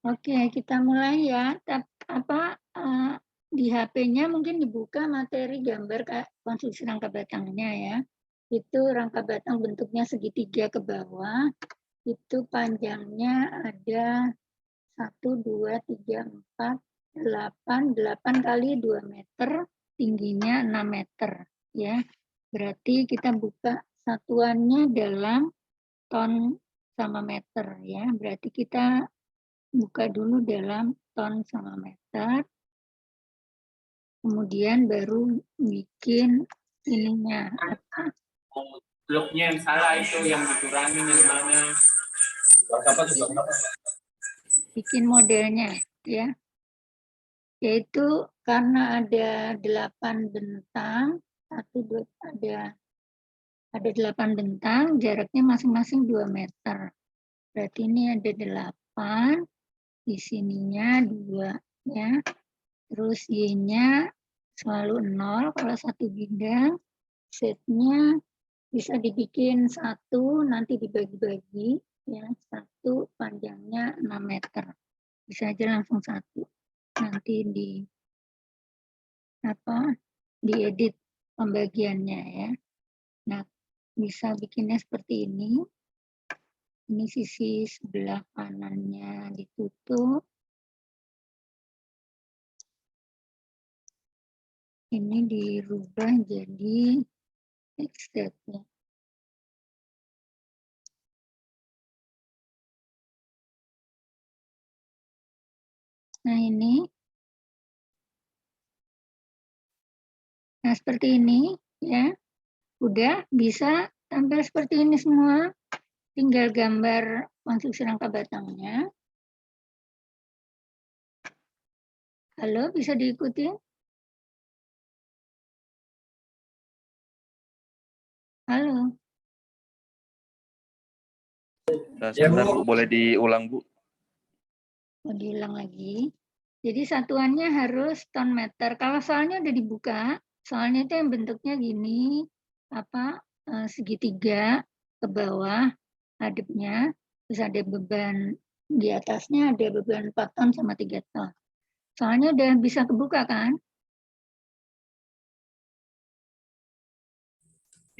Oke, kita mulai ya. Di HP-nya mungkin dibuka materi gambar konstruksi rangka batangnya ya. Itu rangka batang bentuknya segitiga ke bawah. Itu panjangnya ada 1, 2, 3, 4, 8 kali 2 meter, tingginya 6 meter. Ya, berarti kita buka satuannya dalam ton sama meter ya. Berarti kita buka dulu dalam ton sama meter, kemudian baru bikin ininya apa? Bloknya yang salah itu yang dikurangin yang mana? Bikin modelnya ya. Yaitu karena ada 8 bentang, ada 8 bentang, jaraknya masing-masing 2 meter. Berarti ini ada 8, di sininya 2 ya. Terus Y-nya selalu 0 kalau satu bidang. Z-nya bisa dibikin 1, nanti dibagi-bagi ya. 1 panjangnya 6 meter. Bisa aja langsung 1. Nanti diedit pembagiannya ya. Nah, bisa bikinnya seperti ini. Ini sisi sebelah kanannya ditutup. Ini dirubah jadi XZ ya. Nah ini. Nah seperti ini ya. Udah bisa tampil seperti ini semua. Tinggal gambar konstruksi rangka batangnya. Halo, bisa diikuti? Halo. Sebentar Bu, boleh diulang Bu? Mau diulang lagi. Jadi satuannya harus ton meter. Kalau soalnya udah dibuka, soalnya itu yang bentuknya gini, segitiga ke bawah hadapnya, terus ada beban di atasnya, ada beban 4 ton sama 3 ton. Soalnya udah bisa kebuka kan?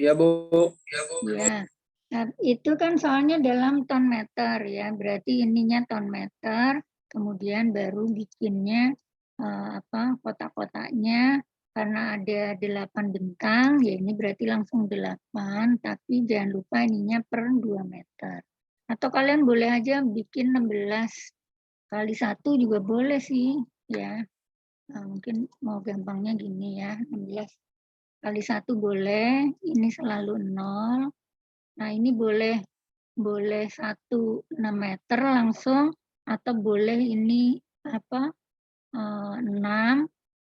Iya Bu. Iya. Nah, itu kan soalnya dalam ton meter ya, berarti ininya ton meter, kemudian baru bikinnya kotak-kotaknya karena ada 8 bentang, ya ini berarti langsung 8, tapi jangan lupa ininya per 2 meter. Atau kalian boleh aja bikin 16 kali 1 juga boleh sih ya. Nah, mungkin mau gampangnya gini ya, 16 kali 1 boleh, ini selalu 0. Nah, ini boleh 6 meter langsung, atau boleh ini 6,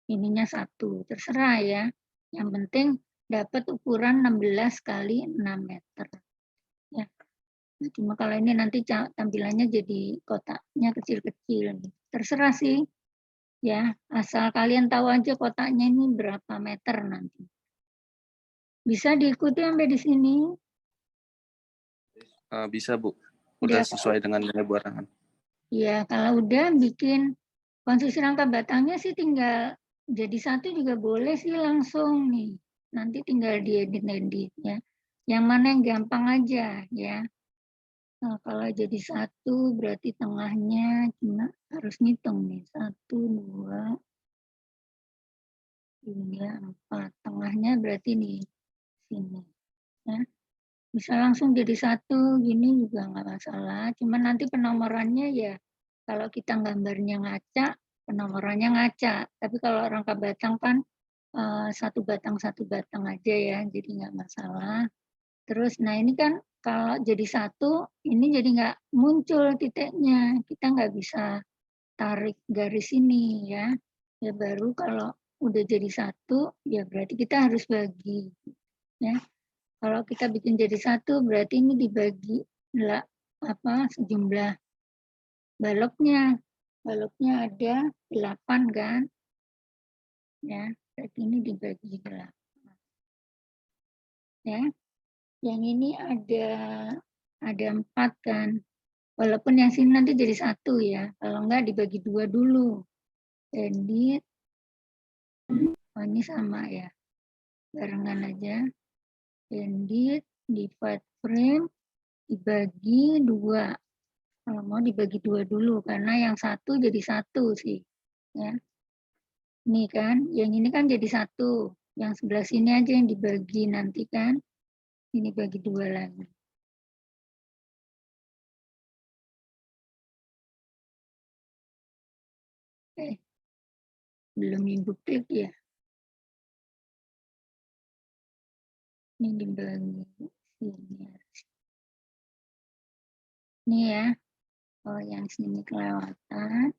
ininya 1. Terserah ya. Yang penting dapat ukuran 16 kali 6 meter. Ya. Nah, cuma kalau ini nanti tampilannya jadi kotaknya kecil-kecil. Terserah sih. Ya, asal kalian tahu aja kotaknya ini berapa meter nanti. Bisa diikuti sampai di sini? Bisa Bu, udah sesuai dengan nilai barangan. Ya, kalau udah bikin konstruksi rangka batangnya sih tinggal jadi 1 juga boleh sih langsung nih. Nanti tinggal diedit-edit ya. Yang mana yang gampang aja ya. Nah, kalau jadi 1 berarti tengahnya cuma harus ngitung nih. 1, 2, 3, 4. Tengahnya berarti nih sini. Ya. Bisa langsung jadi 1 gini juga nggak masalah. Cuma nanti penomorannya ya kalau kita gambarnya ngaca, penomorannya ngaca. Tapi kalau rangka batang kan satu batang aja ya, jadi nggak masalah. Terus, nah ini kan kalau jadi 1, ini jadi nggak muncul titiknya. Kita nggak bisa tarik garis ini ya. Ya baru kalau udah jadi 1, ya berarti kita harus bagi. Ya. Kalau kita bikin jadi 1, berarti ini dibagi sejumlah baloknya. Baloknya ada 8 kan? Ya, berarti ini dibagi 8. Ya. Yang ini ada 4 kan? Walaupun yang sini nanti jadi satu ya. Kalau enggak dibagi dua dulu. Edit. Oh, ini sama ya. Barengan aja. Edit, divide frame, dibagi dua. Kalau mau dibagi dua dulu, karena yang satu jadi satu sih. Ya. Ini kan, yang ini kan jadi satu. Yang sebelah sini aja yang dibagi nanti kan. Ini bagi dua lagi. Belum input klik ya. Ini dibagi sini. Ini ya. Oh, yang sini kelewatan.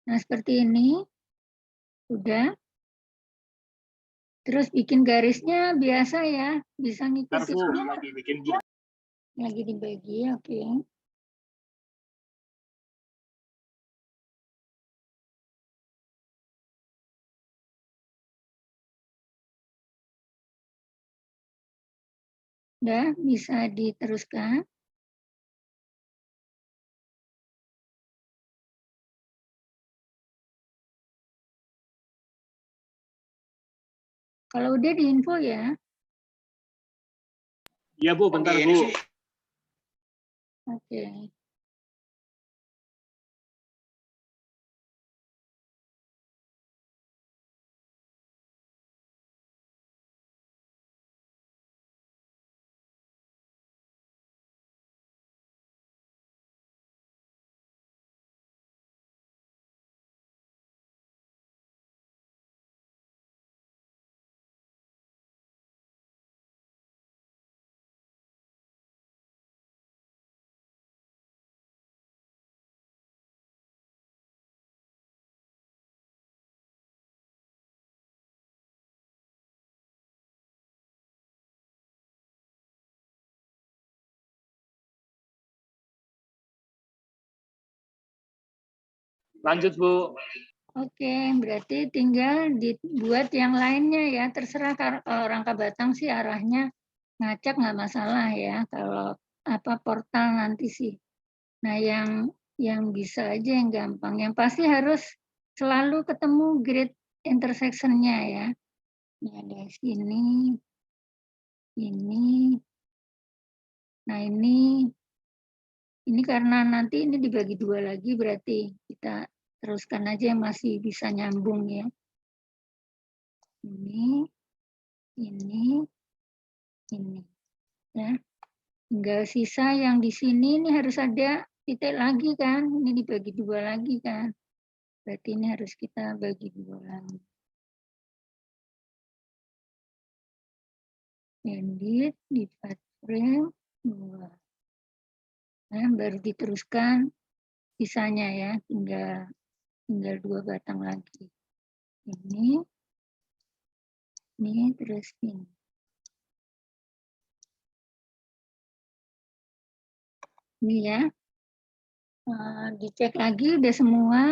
Nah, seperti ini. Udah. Terus bikin garisnya biasa ya. Bisa ngikutin. Lagi bikin Bu. Lagi dibagi, oke. Udah, bisa diteruskan. Kalau udah diinfo ya. Iya Bu, bentar Bu. Oke. Lanjut Bu. Oke, berarti tinggal dibuat yang lainnya ya. Terserah kalau Rangka Batang sih arahnya ngacak nggak masalah ya. Kalau apa portal nanti sih. Nah, yang bisa aja yang gampang. Yang pasti harus selalu ketemu grid intersection-nya ya. Ini ada sini, ini. Nah, ini karena nanti ini dibagi dua lagi berarti kita teruskan aja yang masih bisa nyambung ya. Ini, ini. Ya. Tinggal sisa yang di sini ini harus ada titik lagi kan. Ini dibagi dua lagi kan. Berarti ini harus kita bagi dua lagi. Edit, divide frame, 2. Nah, baru diteruskan sisanya ya. Tinggal 2 batang lagi. Ini, terus ini. Ini ya. Dicek lagi udah semua.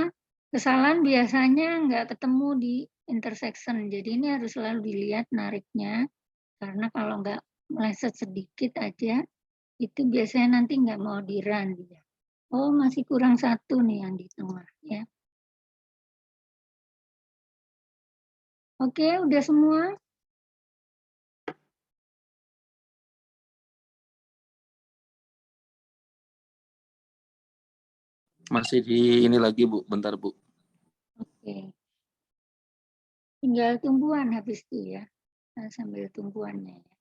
Kesalahan biasanya nggak ketemu di intersection. Jadi ini harus selalu dilihat nariknya. Karena kalau nggak meleset sedikit aja, itu biasanya nanti nggak mau di-run dia. Oh, masih kurang satu nih yang di tengah ya. Oke, udah semua? Masih di ini lagi Bu, bentar Bu. Oke. Tinggal tumbuhan habis itu ya. Nah, sambil tumbuhannya ya.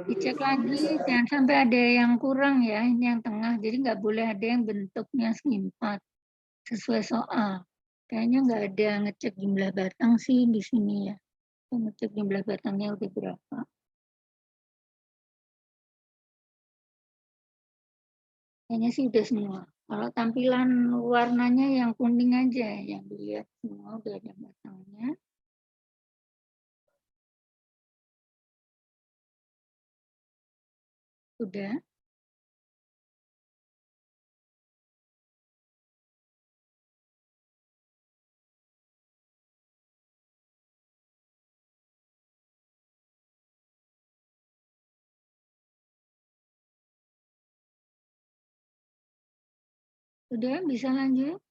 Dicek lagi, jangan sampai ada yang kurang ya, ini yang tengah. Jadi nggak boleh ada yang bentuknya simpat sesuai soal. Kayaknya nggak ada ngecek jumlah batang sih di sini ya. Ngecek jumlah batangnya udah berapa. Kayaknya sih udah semua. Kalau tampilan warnanya yang kuning aja yang dilihat semua udah ada batangnya. Udah. Sudah bisa lanjut?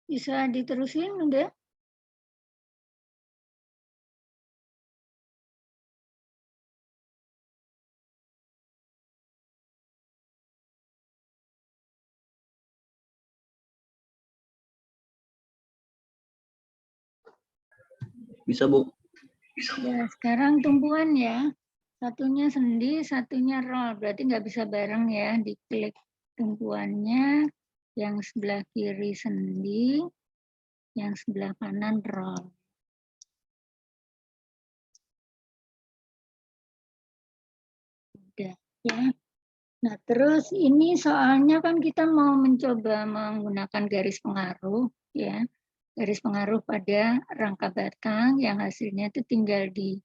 Bisa diterusin udah? Bisa, Bu. Ya, sekarang tumpuan ya. Satunya sendi, satunya roll. Berarti nggak bisa bareng ya. Diklik tumpuannya, yang sebelah kiri sendi, yang sebelah kanan roll. Udah ya. Nah, terus ini soalnya kan kita mau mencoba menggunakan garis pengaruh ya. Garis pengaruh pada rangka batang yang hasilnya itu tinggal di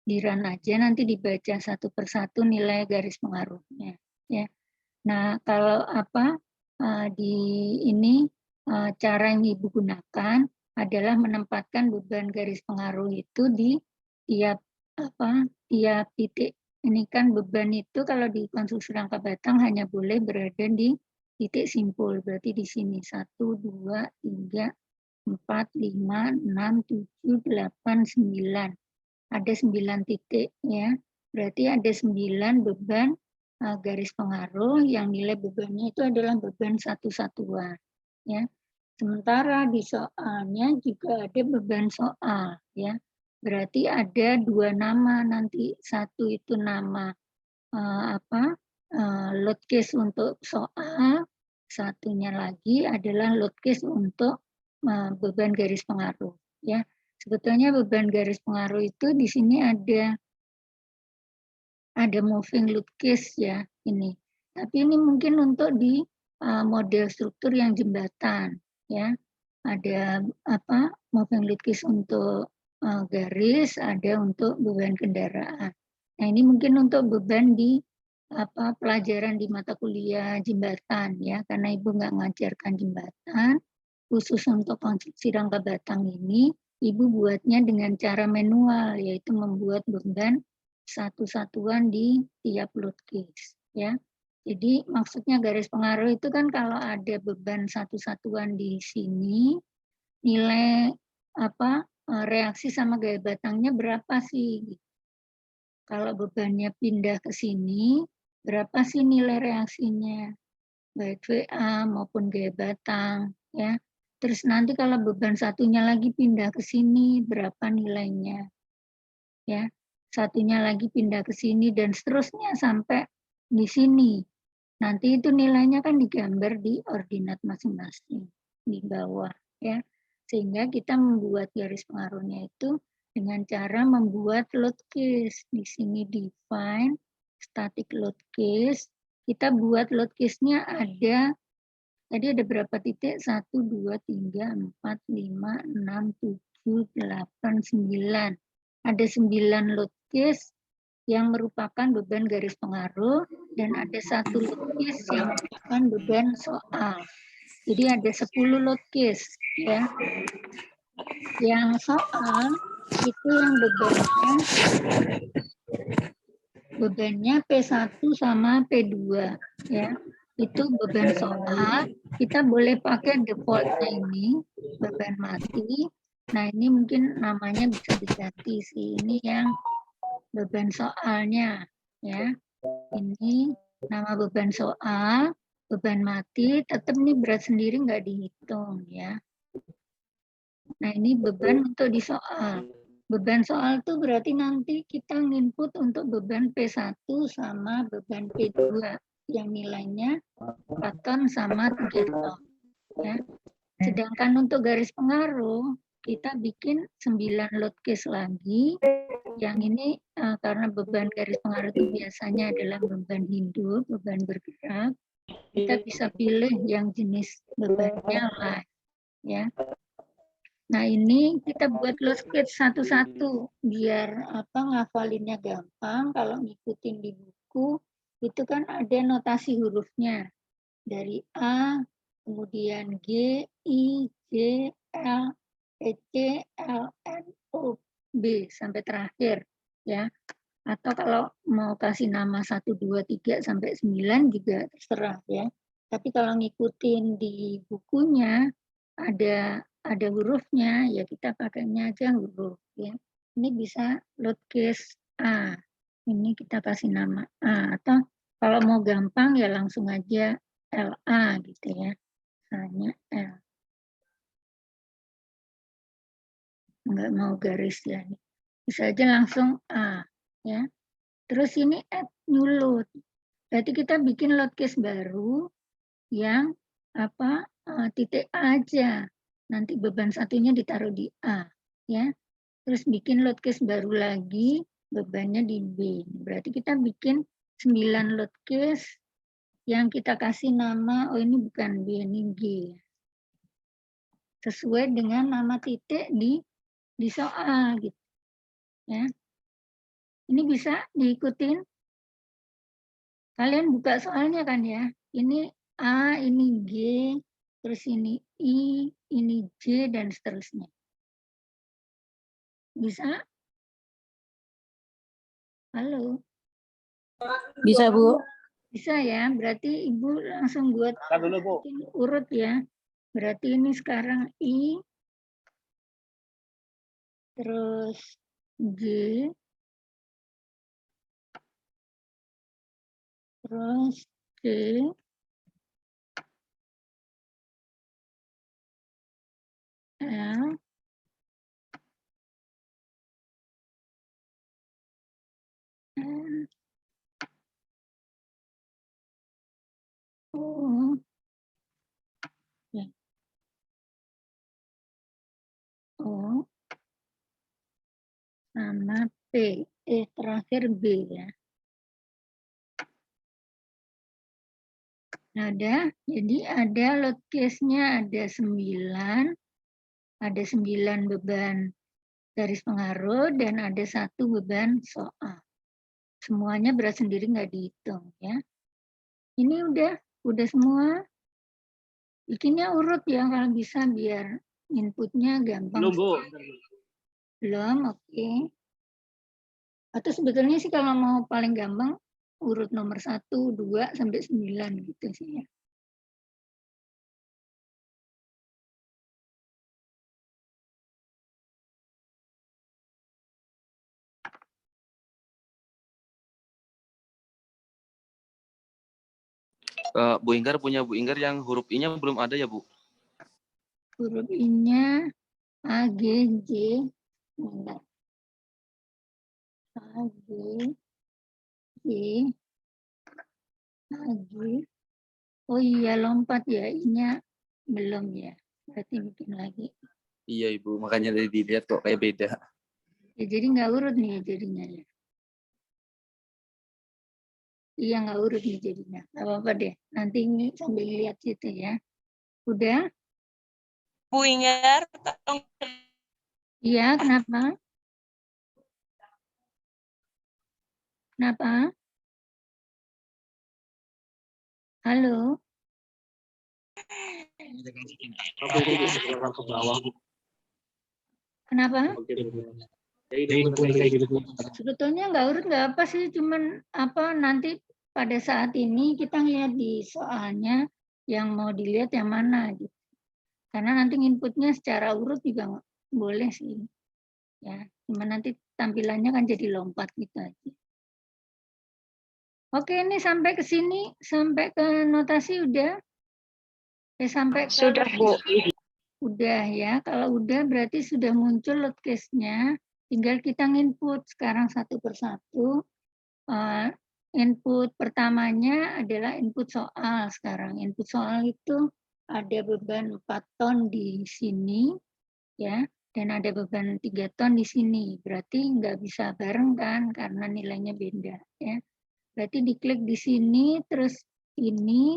run aja, nanti dibaca satu persatu nilai garis pengaruhnya ya. Nah, kalau di ini cara yang Ibu gunakan adalah menempatkan beban garis pengaruh itu di tiap titik. Ini kan beban itu kalau di konstruksi rangka batang hanya boleh berada di titik simpul. Berarti di sini 1, 2, 3, 4, 5, 6, 7, 8, 9. Ada 9 titik ya. Berarti ada 9 beban garis pengaruh yang nilai bebannya itu adalah beban satu-satuan ya. Sementara di soalnya juga ada beban soal ya. Berarti ada 2 nama nanti. Satu itu nama load case untuk soal, satunya lagi adalah load case untuk beban garis pengaruh ya. Sebetulnya beban garis pengaruh itu di sini ada moving load case ya ini. Tapi ini mungkin untuk di model struktur yang jembatan ya. Ada moving load case untuk garis, ada untuk beban kendaraan. Nah, ini mungkin untuk beban di pelajaran di mata kuliah jembatan ya, karena Ibu nggak ngajarkan jembatan. Khusus untuk konstruksi rangka batang ini, Ibu buatnya dengan cara manual, yaitu membuat beban satu-satuan di tiap load case ya. Jadi maksudnya garis pengaruh itu kan kalau ada beban satu-satuan di sini, nilai reaksi sama gaya batangnya berapa sih? Kalau bebannya pindah ke sini, berapa sih nilai reaksinya? Baik VA maupun gaya batang ya. Terus nanti kalau beban satunya lagi pindah ke sini, berapa nilainya? Ya. Satunya lagi pindah ke sini dan seterusnya sampai di sini. Nanti itu nilainya kan digambar di ordinat masing-masing di bawah ya. Sehingga kita membuat garis pengaruhnya itu dengan cara membuat load case. Di sini define static load case. Kita buat load case-nya ada tadi ada berapa titik? 1, 2, 3, 4, 5, 6, 7, 8, 9. Ada 9 load case yang merupakan beban garis pengaruh dan ada 1 load case yang merupakan beban soal. Jadi ada 10 load case ya. Yang soal itu yang bebannya P1 sama P2 ya. Itu beban soal, kita boleh pakai defaultnya ini beban mati. Nah, ini mungkin namanya bisa diganti sih. Ini yang beban soalnya ya. Ini nama beban soal, beban mati, tetap nih berat sendiri nggak dihitung ya. Nah, ini beban untuk di soal. Beban soal itu berarti nanti kita nginput untuk beban P1 sama beban P2 yang nilainya 4 ton sama 3 ton. Ya. Sedangkan untuk garis pengaruh, kita bikin 9 load case lagi. Yang ini karena beban garis pengaruh itu biasanya adalah beban hidup, beban bergerak. Kita bisa pilih yang jenis bebannya light, ya. Nah, ini kita buat load case satu-satu biar ngafalinnya gampang. Kalau ngikutin di buku itu kan ada notasi hurufnya dari A, kemudian G, I, J, L, E, C, L, N, O, B sampai terakhir, ya. Atau kalau mau kasih nama 1, 2, 3 sampai 9 juga terserah, ya. Tapi kalau ngikutin di bukunya ada hurufnya, ya kita pakainya aja huruf, ya. Ini bisa load case A. Ini kita kasih nama A, atau kalau mau gampang ya langsung aja LA gitu ya. Misalnya L. Enggak mau garis ya. Bisa aja langsung A, ya. Terus ini add new load. Berarti kita bikin load case baru yang titik A aja. Nanti beban satunya ditaruh di A, ya. Terus bikin load case baru lagi, bebannya di B. Berarti kita bikin 9 load case yang kita kasih nama, oh ini bukan B, ini G. Sesuai dengan nama titik di soal gitu. Ya. Ini bisa diikutin. Kalian buka soalnya kan ya. Ini A, ini G, terus ini I, ini J, dan seterusnya. Bisa? Halo? Bisa, Bu. Bisa ya, berarti Ibu langsung buat urut ya. Berarti ini sekarang I, terus G, terus C, L, N, O, ya. O, sama P, terakhir B ya. Ada, jadi ada load case-nya ada 9 beban garis pengaruh dan ada 1 beban soal. Semuanya berat sendiri nggak dihitung ya. Ini udah semua. Bikinnya urut ya kalau bisa biar inputnya gampang. Belum, Bu. Belum, oke. Atau sebetulnya sih kalau mau paling gampang urut nomor 1, 2, sampai 9 gitu sih ya. Bu Inggar punya Bu Inggar yang huruf I-nya belum ada ya, Bu? Huruf I-nya A, G, J. Bentar. A, G, J, A, G. Oh iya, lompat ya. I-nya belum ya. Berarti bikin lagi. Iya, Ibu. Makanya dari dilihat kok kayak beda. Ya, jadi nggak urut nih jadinya ya. Iya, nggak urut nih jadinya. Nggak apa-apa deh. Nanti ini sambil lihat situ ya. Udah? Bu Inggar, Iya, kenapa? Kenapa? Halo? Kenapa? Sebetulnya nggak urut nggak apa sih, cuman nanti pada saat ini kita lihat di soalnya yang mau dilihat yang mana gitu. Karena nanti inputnya secara urut juga boleh sih. Ya, cuman nanti tampilannya kan jadi lompat gitu aja. Oke, ini sampai ke sini, sampai ke notasi udah? Sampai ke sudah, Bu. Udah ya, kalau udah berarti sudah muncul load case-nya, tinggal kita input sekarang satu persatu. Input pertamanya adalah input soal sekarang. Input soal itu ada beban 4 ton di sini, ya. dan ada beban 3 ton di sini. Berarti nggak bisa bareng kan karena nilainya beda ya. Berarti diklik di sini terus ini.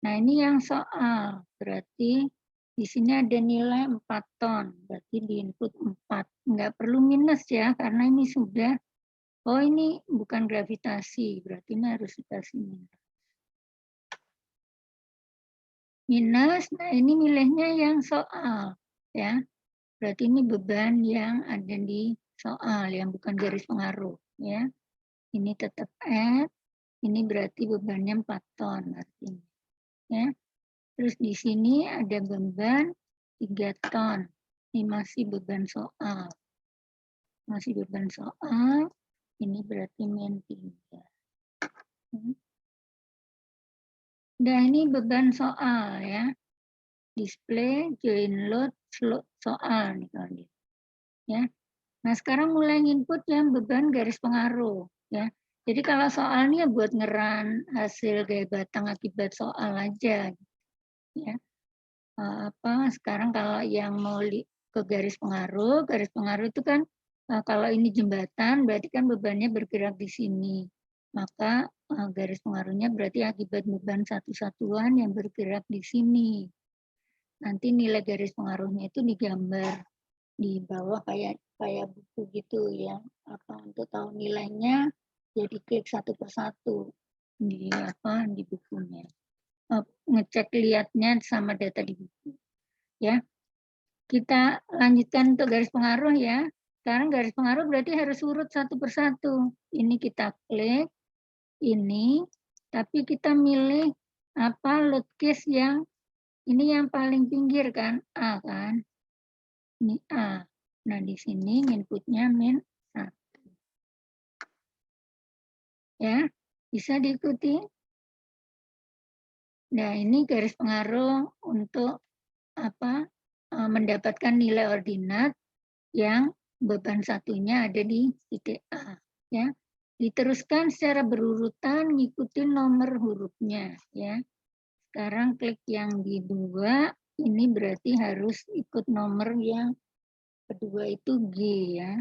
Nah, ini yang soal. Berarti di sini ada nilai 4 ton. Berarti di input 4. Nggak perlu minus ya karena ini sudah oh ini bukan gravitasi. Berarti ini harus dikasih minus. Minus, nah ini milihnya yang soal ya. Berarti ini beban yang ada di soal, yang bukan garis pengaruh. Ya. Ini tetap add, ini berarti bebannya 4 ton artinya. Ya. Terus di sini ada beban 3 ton. Ini masih beban soal. Masih beban soal, ini berarti min 3. Nah ini beban soal ya. Display, join load, soal nih kalau gitu. Ya. Nah, sekarang mulai input yang beban garis pengaruh ya. Jadi kalau soalnya buat ngeran hasil gaya batang akibat soal aja ya. Sekarang kalau yang mau ke garis pengaruh itu kan kalau ini jembatan berarti kan bebannya bergerak di sini. Maka garis pengaruhnya berarti akibat beban satu satuan yang bergerak di sini. Nanti nilai garis pengaruhnya itu digambar di bawah kayak buku gitu ya. Untuk tahu nilainya jadi klik satu persatu di di bukunya. Ngecek lihatnya sama data di buku. Ya. Kita lanjutkan untuk garis pengaruh ya. Sekarang garis pengaruh berarti harus urut satu persatu. Ini kita klik ini tapi kita milih load case yang ini yang paling pinggir kan, A kan. Ini A. Nah, di sini inputnya min 1. Ya, bisa diikuti. Nah, ini garis pengaruh untuk mendapatkan nilai ordinat yang beban satunya ada di titik A. Ya. Diteruskan secara berurutan ngikutin nomor hurufnya. Ya. Sekarang klik yang di 2, ini berarti harus ikut nomor yang kedua itu G ya.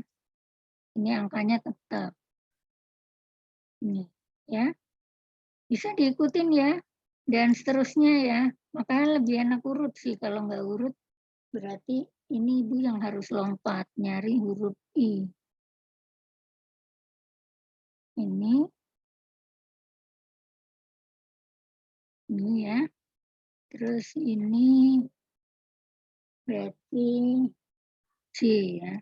Ini angkanya tetap. Ini ya. Bisa diikutin ya. Dan seterusnya ya. Makanya lebih enak urut sih. Kalau nggak urut berarti ini ibu yang harus lompat nyari huruf I. Ini ya. Terus ini berarti C ya.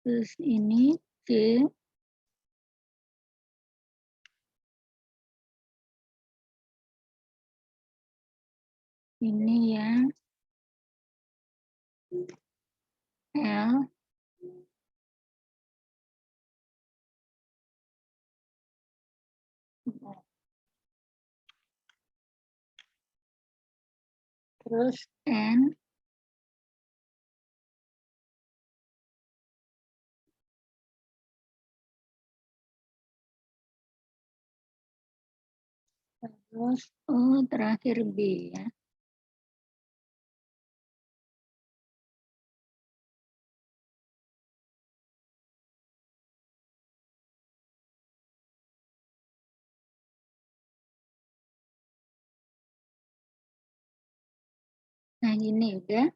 Terus ini C. Ini yang L. Terus N. Terus O terakhir B ya. Nah ini udah.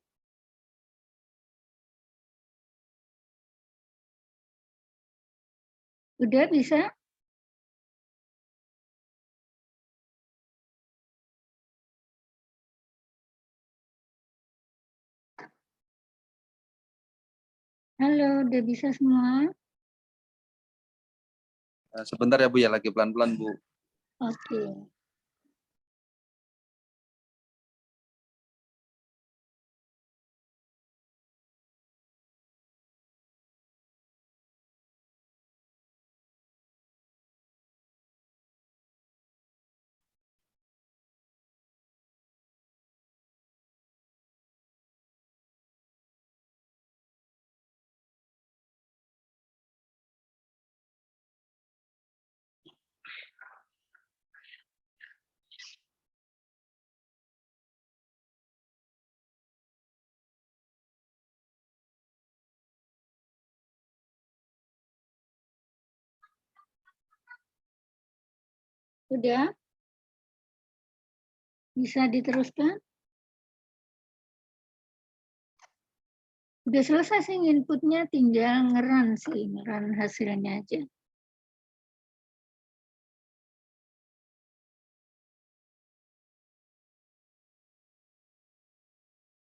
Udah bisa? Halo, udah bisa semua? Sebentar ya Bu ya, lagi pelan-pelan Bu. Oke. Sudah? Bisa diteruskan? Udah selesai sih inputnya, tinggal ngeran sih, ngeran hasilnya aja.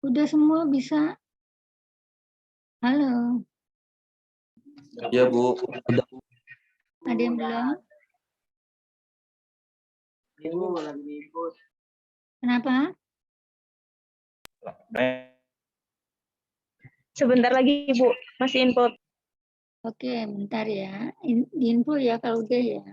Udah semua bisa? Halo, Iya, Bu. ada yang belum? Ibu lagi ikut. Kenapa? Sebentar lagi, Bu. Masih input. Oke, bentar ya. Info ya kalau udah ya.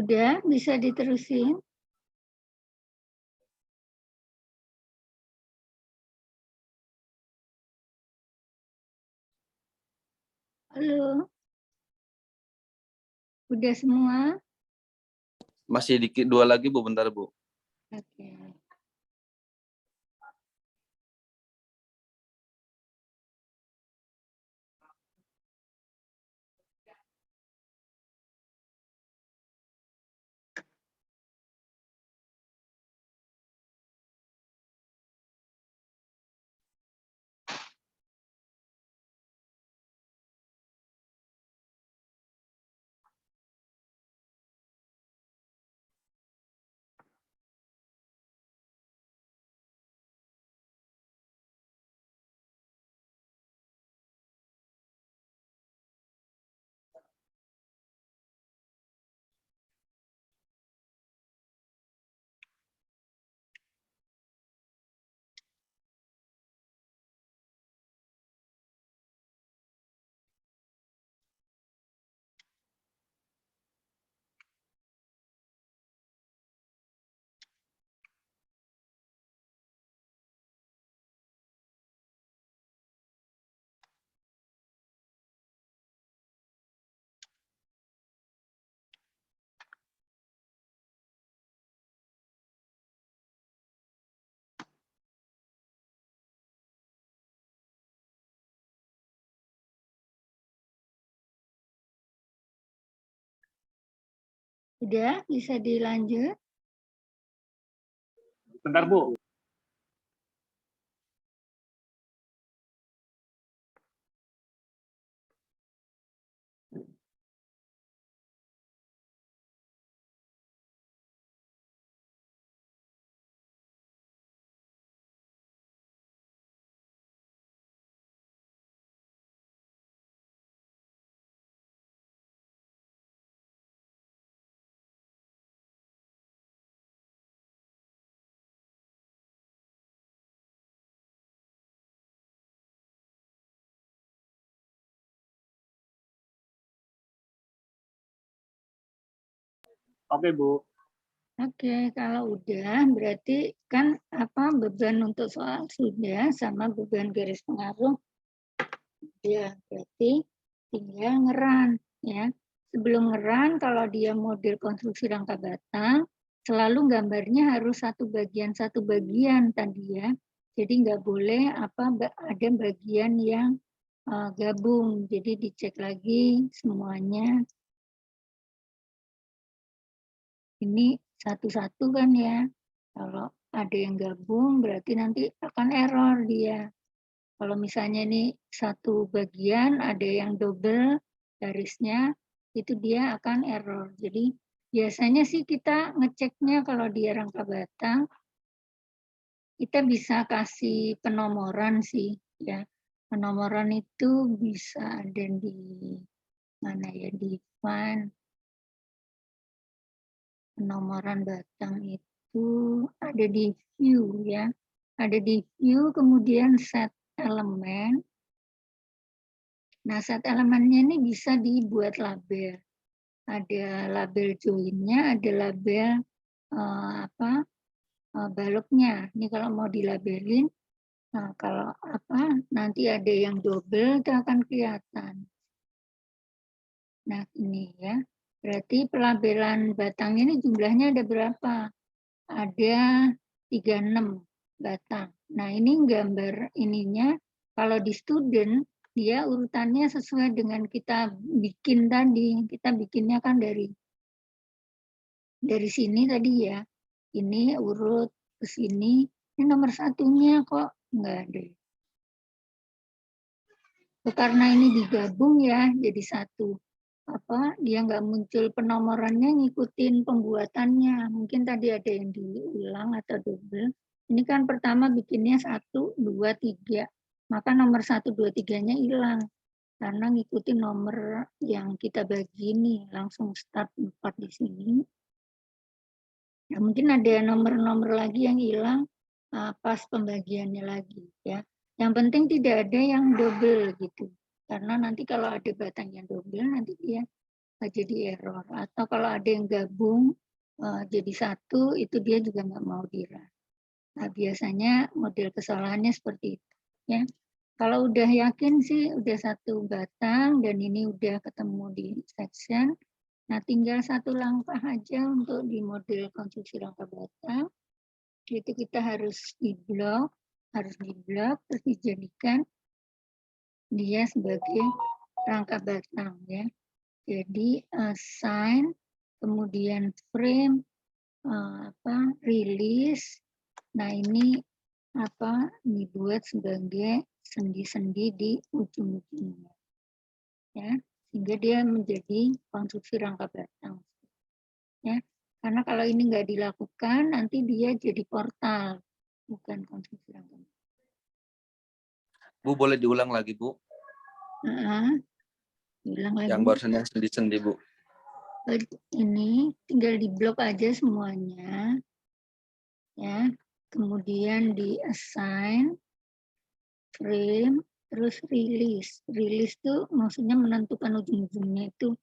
Udah, bisa diterusin? Halo? Udah semua? Masih dikit 2 lagi, Bu. Bentar, Bu. Oke. Udah, bisa dilanjut? Bentar, Bu. Oke, Bu. Oke, kalau udah berarti kan apa beban untuk soal sudah sama beban garis pengaruh ya berarti tinggal ngeran ya. Sebelum ngeran kalau dia model konstruksi rangka batang selalu gambarnya harus satu bagian tadi ya. Jadi nggak boleh ada bagian yang gabung. Jadi dicek lagi semuanya. Ini satu-satu kan ya. Kalau ada yang gabung berarti nanti akan error dia. Kalau misalnya ini satu bagian ada yang double garisnya, itu dia akan error. Jadi biasanya sih kita ngeceknya kalau dia rangka batang, kita bisa kasih penomoran sih ya. Penomoran itu bisa ada di mana ya, di file penomoran batang itu ada di view ya. Ada di view kemudian set elemen. Nah, set elemennya ini bisa dibuat label. Ada label join-nya, ada label baloknya. Ini kalau mau dilabelin, kalau nanti ada yang double itu akan kelihatan. Nah, ini ya. Berarti pelabelan batang ini jumlahnya ada berapa? Ada 36 batang. Nah, ini gambar ininya. Kalau di student, dia urutannya sesuai dengan kita bikin tadi. Kita bikinnya kan dari sini tadi ya. Ini urut ke sini. Ini nomor satunya kok nggak ada. Karena ini digabung ya, jadi satu. Dia nggak muncul penomorannya ngikutin pembuatannya. Mungkin tadi ada yang diulang atau double. Ini kan pertama bikinnya 1, 2, 3. Maka nomor 1, 2, 3-nya hilang. Karena ngikutin nomor yang kita bagi ini. Langsung start 4 di sini. Nah, mungkin ada nomor-nomor lagi yang hilang pas pembagiannya lagi. Ya. Yang penting tidak ada yang double gitu. Karena nanti kalau ada batang yang double, nanti dia jadi error. Atau kalau ada yang gabung jadi satu, itu dia juga nggak mau dirun. Nah, biasanya model kesalahannya seperti itu. Ya. Kalau udah yakin sih udah satu batang dan ini udah ketemu di section, nah tinggal satu langkah aja untuk di model konstruksi rangka batang. Itu kita harus diblok, terus dijadikan dia sebagai rangka batang ya. Jadi assign, kemudian frame, release. Nah ini dibuat sebagai sendi-sendi di ujung-ujungnya, ya, sehingga dia menjadi konstruksi rangka batang. Ya, karena kalau ini nggak dilakukan, nanti dia jadi portal, bukan konstruksi rangka batang. Bu, boleh diulang lagi, Bu? Diulang lagi. Yang barusan yang sendi-sendi, Bu. Ini tinggal diblok aja semuanya. Ya. Kemudian di assign, frame, terus release. Release itu maksudnya menentukan ujung-ujungnya itu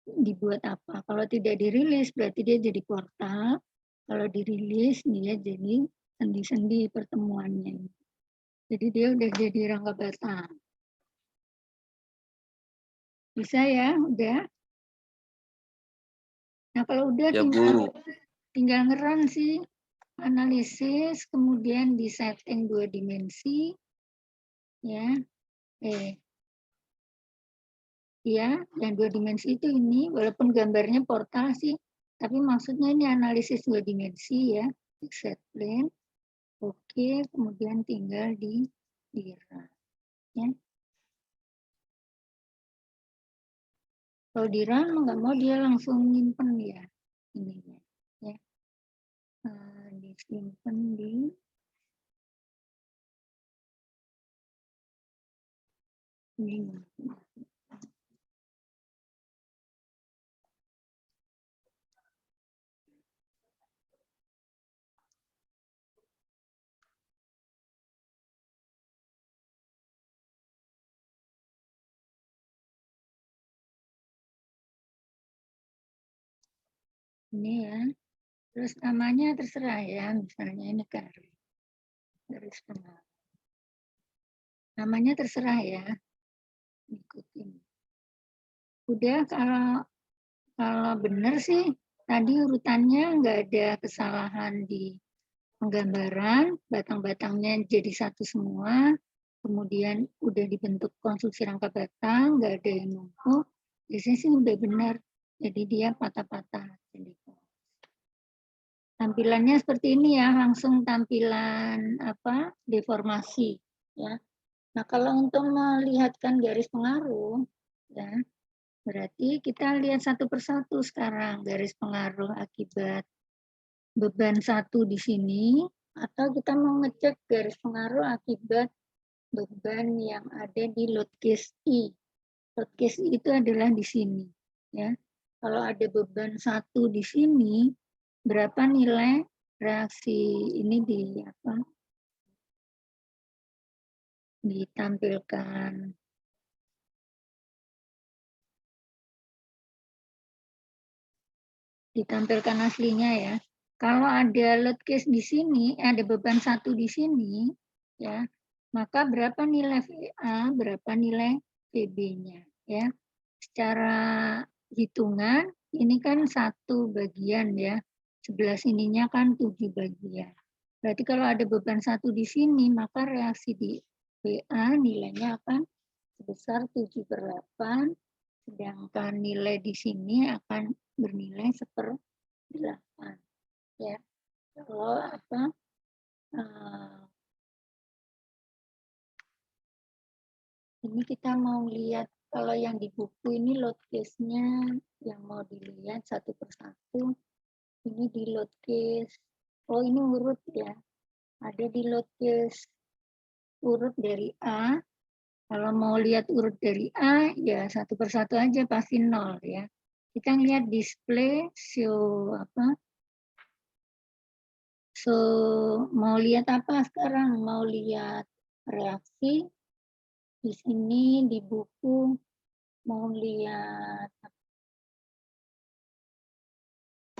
dibuat apa. Kalau tidak dirilis berarti dia jadi portal. Kalau dirilis dia jadi sendi-sendi pertemuannya. Jadi dia udah jadi rangka batang. Bisa ya, udah. Nah kalau udah Ya, tinggal, Bu. tinggal ngeran sih. Analisis, kemudian di setting 2 dimensi. Ya, ya, yang 2 dimensi itu ini, walaupun gambarnya portal sih, tapi maksudnya ini analisis 2 dimensi ya, set plane. Oke, kemudian tinggal di run. Ya. Kalau di run nggak mau dia langsung nyimpen ya ininya. Ya. Disimpan di ini. Ini ya. Terus namanya terserah ya, misalnya ini garis pengawas. Namanya terserah ya, ikutin. Udah kalau benar sih tadi urutannya nggak ada kesalahan di penggambaran, batang-batangnya jadi satu semua, kemudian udah dibentuk konstruksi rangka batang, nggak ada yang numpuk, biasanya sih udah benar. Jadi dia patah-patah. Tampilannya seperti ini ya, langsung tampilan apa deformasi ya. Nah, kalau untuk melihatkan garis pengaruh ya, berarti kita lihat satu persatu sekarang garis pengaruh akibat beban satu di sini, atau kita mau ngecek garis pengaruh akibat beban yang ada di load case I. Load case I itu adalah di sini ya. Kalau ada beban satu di sini, berapa nilai reaksi ini ditampilkan. Ditampilkan aslinya ya. Kalau ada load case di sini, ada beban satu di sini, ya, maka berapa nilai VA, berapa nilai VB-nya, ya. Secara hitungan, ini kan satu bagian ya, sebelah sininya kan 7 bagian. Berarti kalau ada beban satu di sini, maka reaksi di VA nilainya akan sebesar 7/8, sedangkan nilai di sini akan bernilai 1/8 ya. Kalau ini kita mau lihat kalau yang di buku ini load case-nya yang mau dilihat satu persatu. Ini di load case. Oh, ini urut ya. Ada di load case urut dari A. Kalau mau lihat urut dari A, ya satu persatu aja pasti 0 ya. Kita lihat display show So, mau lihat apa sekarang? Mau lihat reaksi. Di sini di buku mau lihat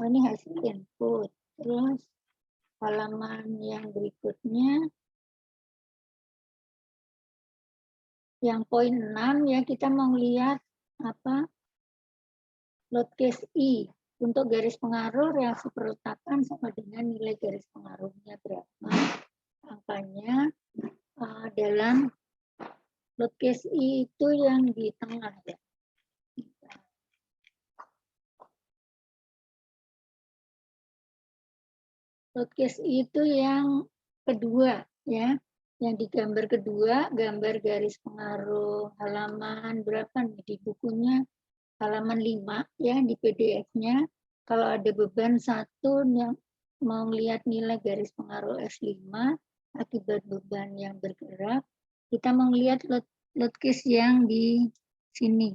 ini hasil input. Terus halaman yang berikutnya yang poin 6 ya, kita mau lihat load case I. Untuk garis pengaruh reaksi perletakan sama dengan nilai garis pengaruhnya berapa. Angkanya dalam load case I itu yang di tengah ya. Load case I itu yang kedua ya. Yang di gambar kedua, gambar garis pengaruh halaman berapa nih di bukunya? Halaman 5 ya di PDF-nya. Kalau ada beban satu yang mau lihat nilai garis pengaruh S5 akibat beban yang bergerak, kita mau lihat load case yang di sini.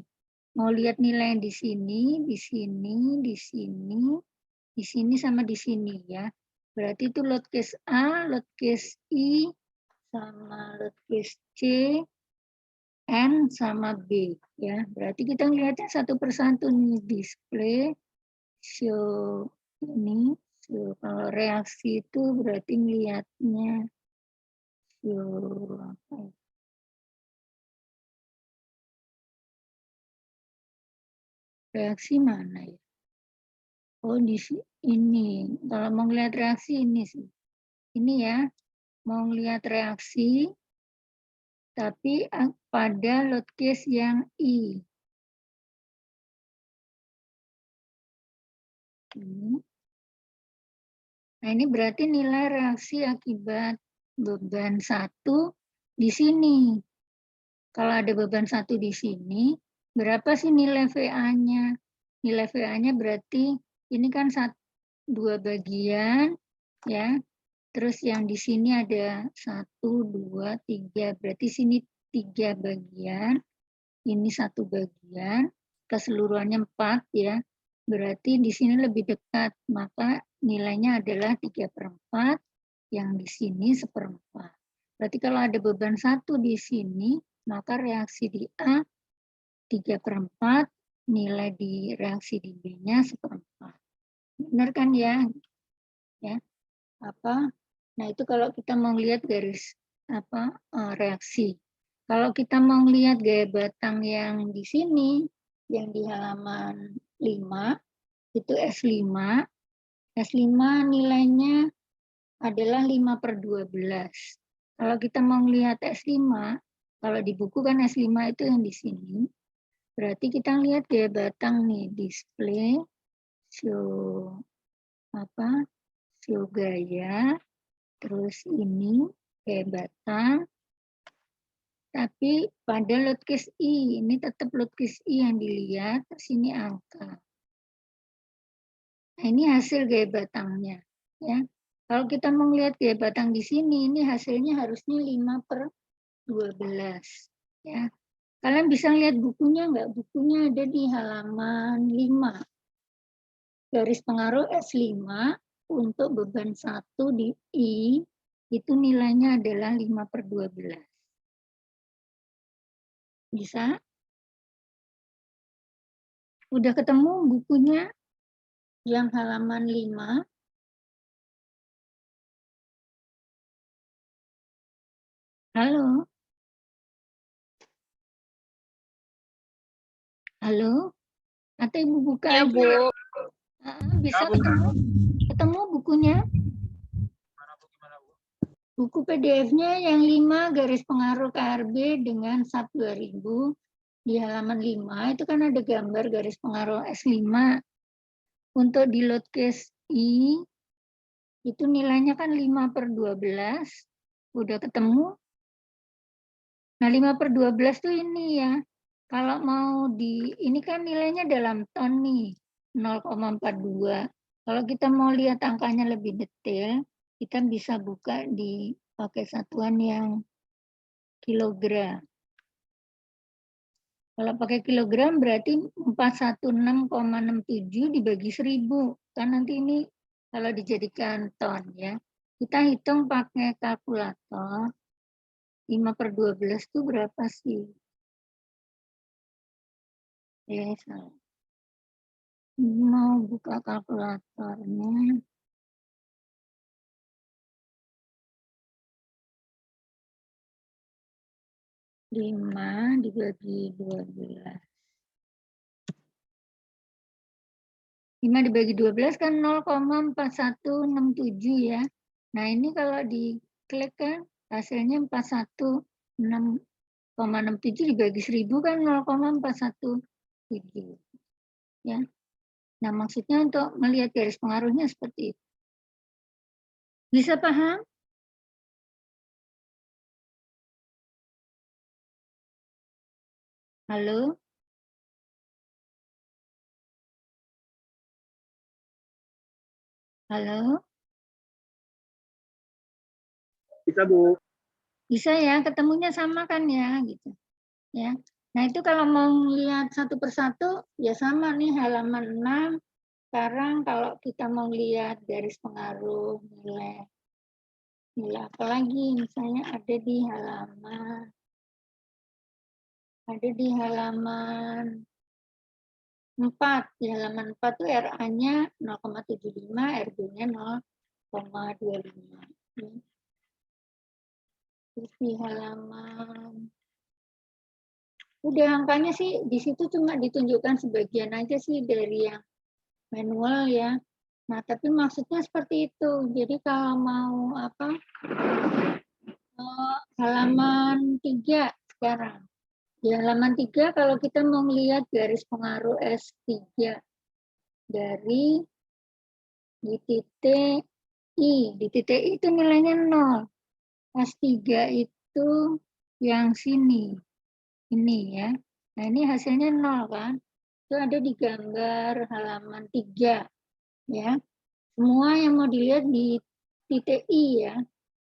Mau lihat nilai yang di sini, di sini, di sini, di sini sama di sini ya. Berarti itu load case A, load case I, sama load case C, N sama B ya. Berarti kita lihatnya satu persatu nih, display show ini. So, kalau reaksi itu berarti melihatnya show apa ya? Reaksi mana ya? Oh di ini. Kalau mau lihat reaksi ini sih. Ini ya. Mau lihat reaksi tapi pada load case yang I. Nah, ini berarti nilai reaksi akibat beban satu di sini. Kalau ada beban satu di sini, berapa sih nilai VA-nya? Nilai VA-nya berarti ini kan dua bagian, ya. Terus yang di sini ada 1, 2, 3. Berarti sini 3 bagian. Ini 1 bagian. Keseluruhannya 4 ya. Berarti di sini lebih dekat. Maka nilainya adalah 3/4. Yang di sini 1/4. Berarti kalau ada beban 1 di sini, maka reaksi di A 3/4. Nilai di reaksi di B-nya 1/4. Benar kan ya? Ya. Nah, itu kalau kita mau lihat garis reaksi. Kalau kita mau lihat gaya batang yang di sini, yang di halaman 5, itu S5. S5 nilainya adalah 5/12. Kalau kita mau lihat S5, kalau di buku kan S5 itu yang di sini. Berarti kita lihat gaya batang nih, display, show show gaya, terus ini gaya batang. Tapi pada load case I, ini tetap load case I yang dilihat, terus ini angka. Nah, ini hasil gaya batangnya. Ya. Kalau kita mau lihat gaya batang di sini, ini hasilnya harusnya 5/12. Ya. Kalian bisa lihat bukunya nggak? Bukunya ada di halaman 5. Garis pengaruh S5 untuk beban 1 di I, itu nilainya adalah 5/12. Bisa? Udah ketemu bukunya yang halaman 5? Halo? Halo? Atau Ibu buka Ya, aja? Bu. Bisa ketemu bukunya? Buku PDF-nya yang 5 garis pengaruh KRB dengan SAP 2000 di halaman 5 itu kan ada gambar garis pengaruh S5. Untuk di load case I itu nilainya kan 5/12. Udah ketemu? Nah, 5/12 tuh ini ya. Kalau mau ini kan nilainya dalam ton nih, 0,42. Kalau kita mau lihat angkanya lebih detail, kita bisa buka di pakai satuan yang kilogram. Kalau pakai kilogram berarti 416,67 dibagi 1000. Kan nanti ini kalau dijadikan ton ya. Kita hitung pakai kalkulator. 5/12 itu berapa sih? Salah. Mau buka kalkulatornya. 5 dibagi 12. 5 dibagi 12 kan 0,4167 ya. Nah ini kalau diklik kan hasilnya 416,67 dibagi 1000 kan 0,417. Ya. Nah maksudnya untuk melihat garis pengaruhnya seperti itu. Bisa paham? Halo? Halo? Bisa, Bu. Bisa ya, ketemunya sama kan ya, gitu. Ya. Nah, itu kalau mau lihat satu persatu, ya sama nih halaman 6. Sekarang kalau kita mau lihat garis pengaruh, nilai apa lagi, misalnya ada di halaman 4. Di halaman 4 itu RA-nya 0,75, RB-nya 0,25. Terus di halaman udah angkanya sih di situ cuma ditunjukkan sebagian aja sih dari yang manual ya. Nah, tapi maksudnya seperti itu. Jadi kalau mau halaman 3 sekarang. Di halaman 3 kalau kita mau lihat garis pengaruh S3 dari di titik I. Di titik I itu nilainya 0. S3 itu yang sini. Ini ya. Nah, ini hasilnya 0 kan. Itu ada di gambar halaman 3. Ya. Semua yang mau dilihat di titik I ya.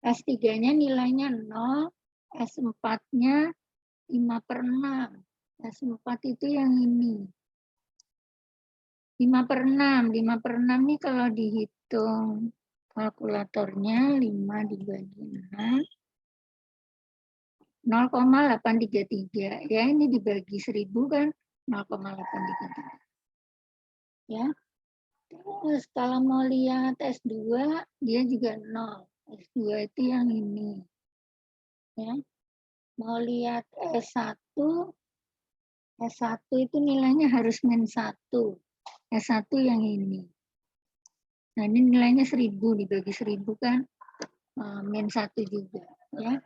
S3-nya nilainya 0, S4-nya 5/6. S4 itu yang ini. 5/6. 5/6 nih kalau dihitung kalkulatornya 5 dibagi 6. 0,833. Ya, ini dibagi 1000 kan 0,833. Ya. Terus kalau mau lihat S2, dia juga 0. S2 itu yang ini. Ya. Mau lihat S1 itu nilainya harus -1. S1 yang ini. Nah, ini nilainya 1000 dibagi 1000 kan min 1 juga ya.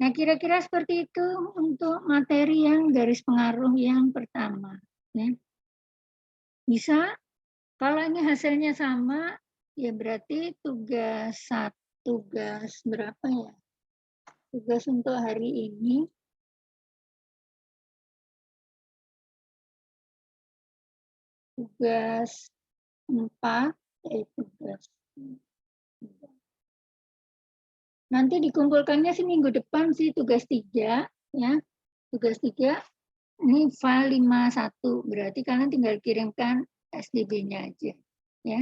Nah, kira-kira seperti itu untuk materi yang garis pengaruh yang pertama ya. Bisa kalau ini hasilnya sama ya berarti tugas berapa ya? Tugas untuk hari ini tugas 4 tugas. Nanti dikumpulkannya sih minggu depan sih tugas 3 ya. Tugas 3 ini file 51 berarti kalian tinggal kirimkan SDB-nya aja ya.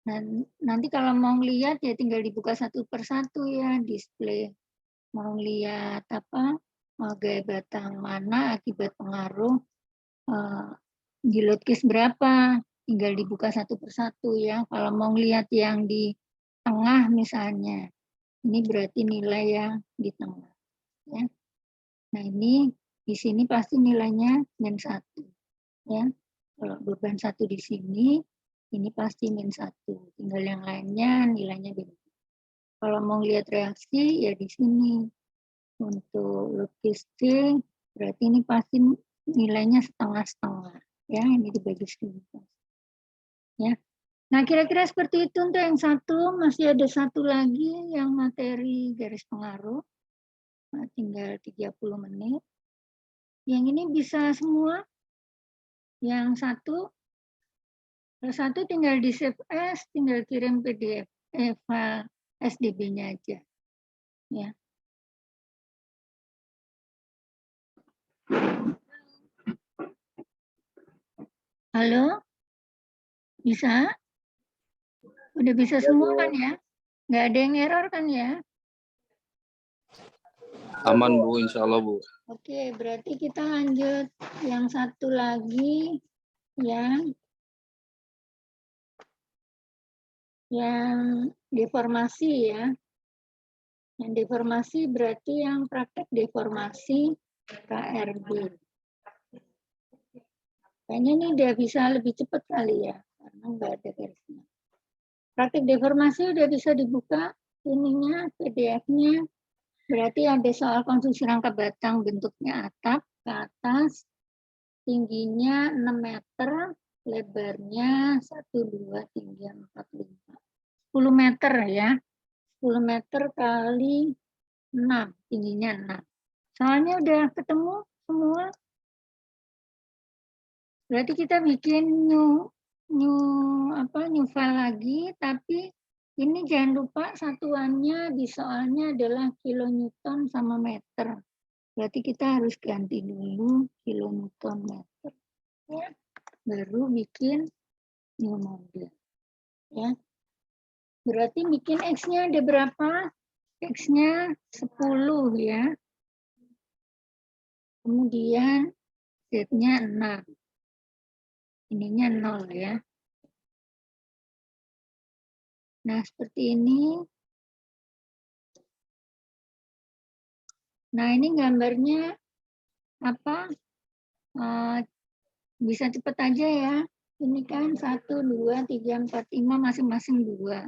Dan nanti kalau mau lihat ya tinggal dibuka satu persatu ya display. Mau lihat apa gaya batang mana akibat pengaruh di loadcase berapa tinggal dibuka satu persatu ya. Kalau mau lihat yang di tengah misalnya ini berarti nilai yang di tengah ya. Nah ini di sini pasti nilainya min 1 ya. Kalau beban 1 di sini ini pasti min 1. Tinggal yang lainnya nilainya beda. Kalau mau lihat reaksi ya di sini. Untuk lukis C berarti ini pasti nilainya setengah-setengah ya. Ini dibagi 12. Ya. Nah, kira-kira seperti itu untuk yang satu. Masih ada satu lagi yang materi garis pengaruh. Nah, tinggal 30 menit. Yang ini bisa semua. Yang satu tinggal di save as, tinggal kirim PDF, file SDB-nya aja. Ya. Halo? Bisa? Udah bisa semua kan ya? Nggak ada yang error kan ya? Aman Bu, insya Allah Bu. Oke, berarti kita lanjut yang satu lagi yang deformasi ya. Yang deformasi berarti yang praktek deformasi KRB. Kayaknya ini udah bisa lebih cepat kali ya, karena nggak ada garisnya. Praktek deformasi udah bisa dibuka ininya, PDF-nya. Berarti ada soal konstruksi rangka batang bentuknya atap ke atas, tingginya 6 meter, lebarnya 1, 2, 3, 4, 5. 10 meter ya. 10 meter kali 6, tingginya 6. Soalnya udah ketemu semua. Berarti kita bikin new file lagi, tapi ini jangan lupa satuannya di soalnya adalah kilonewton sama meter. Berarti kita harus ganti dulu kilonewton meter. Ya. Baru bikin new model. Ya. Berarti bikin X-nya ada berapa? X-nya 10 ya. Kemudian Z-nya 6. Ininya 0 ya. Nah, seperti ini. Nah, ini gambarnya apa? Bisa cepat aja ya. Ini kan 1, 2, 3, 4, 5 masing-masing 2.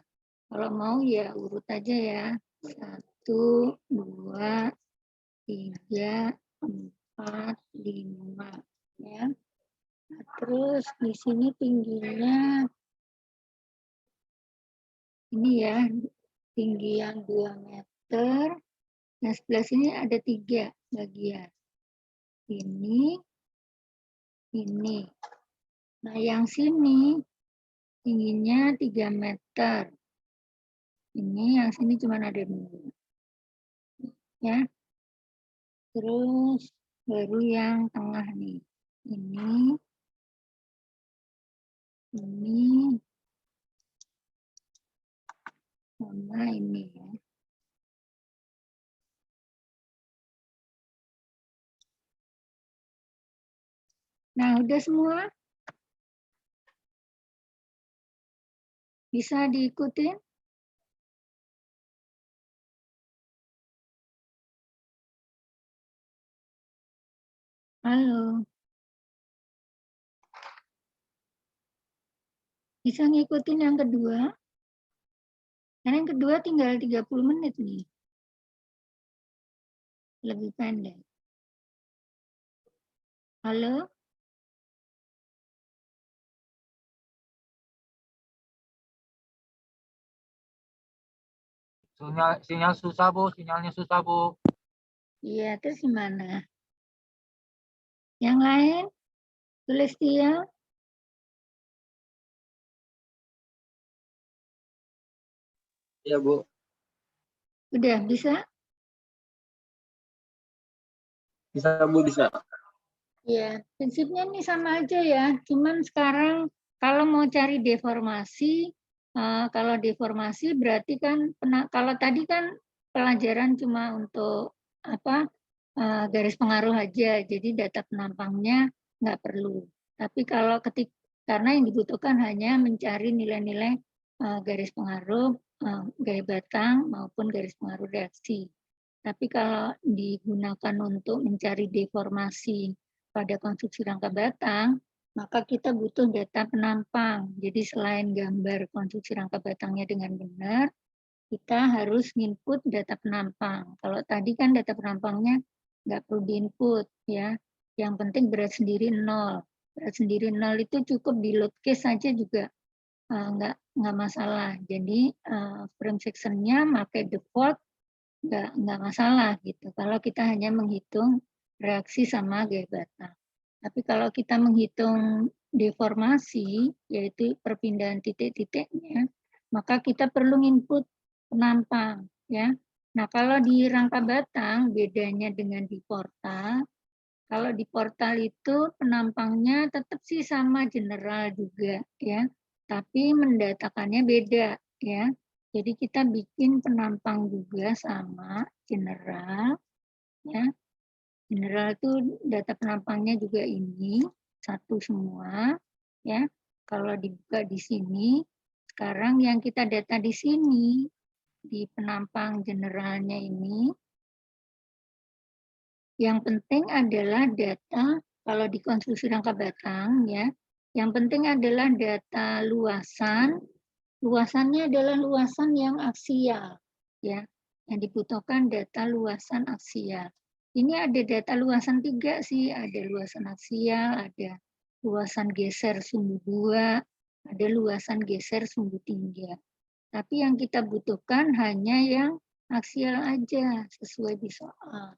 Kalau mau ya urut aja ya. 1, 2, 3, 4, 5 ya. Nah, terus di sini tingginya ini ya, tinggi yang 2 meter. Nah, sebelah sini ada 3 bagian. Ini. Nah, yang sini tingginya 3 meter. Ini yang sini cuma ada 2. Ya. Terus baru yang tengah nih. Ini sama ini ya. Nah, udah semua? Bisa diikutin? Halo. Bisa ngikutin yang kedua? Karena yang kedua tinggal 30 menit nih. Lebih pendek. Halo? Sinyal susah, Bu. Sinyalnya susah, Bu. Iya, terus gimana? Yang lain? Tulis dia. Iya, Bu. Udah bisa? Bisa, Bu, bisa. Ya, prinsipnya ini sama aja ya. Cuman sekarang kalau mau cari deformasi, kalau deformasi berarti kan kalau tadi kan pelajaran cuma untuk apa garis pengaruh aja, jadi data penampangnya nggak perlu. Tapi kalau karena yang dibutuhkan hanya mencari nilai-nilai garis pengaruh gaya batang maupun garis pengaruh reaksi. Tapi kalau digunakan untuk mencari deformasi pada konstruksi rangka batang, maka kita butuh data penampang. Jadi selain gambar konstruksi rangka batangnya dengan benar, kita harus input data penampang. Kalau tadi kan data penampangnya nggak perlu diinput ya. Yang penting berat sendiri 0. Berat sendiri 0 itu cukup di load case saja juga nggak masalah. Jadi frame sectionnya pakai default nggak masalah gitu. Kalau kita hanya menghitung reaksi sama gaya batang. Tapi kalau kita menghitung deformasi, yaitu perpindahan titik-titiknya, maka kita perlu input penampang. Ya. Nah, kalau di rangka batang, bedanya dengan di portal, kalau di portal itu penampangnya tetap sih sama general juga, ya, tapi mendatakannya beda, ya. Jadi kita bikin penampang juga sama general, ya. General itu data penampangnya juga ini satu semua, ya. Kalau dibuka di sini, sekarang yang kita data di sini di penampang generalnya ini, yang penting adalah data kalau di konstruksi rangka batang, ya. Yang penting adalah data luasan. Luasannya adalah luasan yang aksial, ya. Yang dibutuhkan data luasan aksial. Ini ada data luasan 3 sih, ada luasan aksial, ada luasan geser sumbu 2, ada luasan geser sumbu 3. Tapi yang kita butuhkan hanya yang aksial aja, sesuai di soal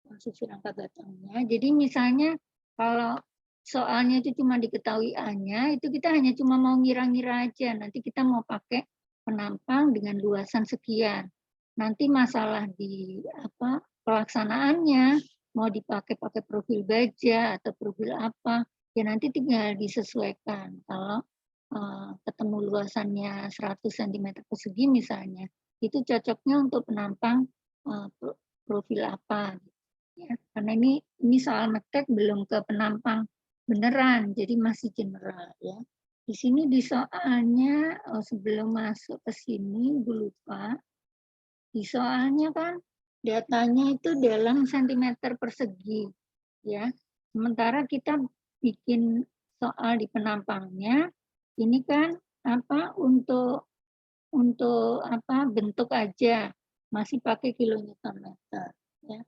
konstruksi rangka batangnya. Jadi misalnya kalau soalnya itu cuma diketahui A-nya, itu kita hanya cuma mau ngira-ngira aja. Nanti kita mau pakai penampang dengan luasan sekian. Nanti masalah di pelaksanaannya mau dipakai profil baja atau profil apa, ya nanti tinggal disesuaikan. Kalau ketemu luasannya 100 cm persegi misalnya, itu cocoknya untuk penampang profil apa. Ya, karena ini soal ngetek belum ke penampang beneran, jadi masih general ya. Di sini di soalnya sebelum masuk ke sini, gue lupa. Di soalnya kan datanya itu dalam sentimeter persegi, ya. Sementara kita bikin soal di penampangnya, ini kan untuk bentuk aja masih pakai kilonewton meter, ya.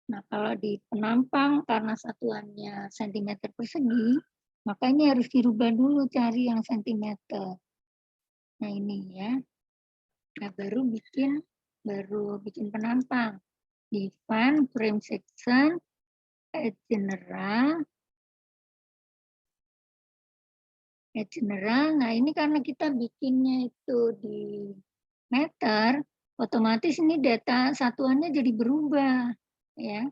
Nah, kalau di penampang karena satuannya sentimeter persegi, maka ini harus dirubah dulu cari yang sentimeter. Nah, ini ya. Nah, baru bikin penampang. Define frame section at general. At general. Nah, ini karena kita bikinnya itu di meter, otomatis ini data satuannya jadi berubah, ya.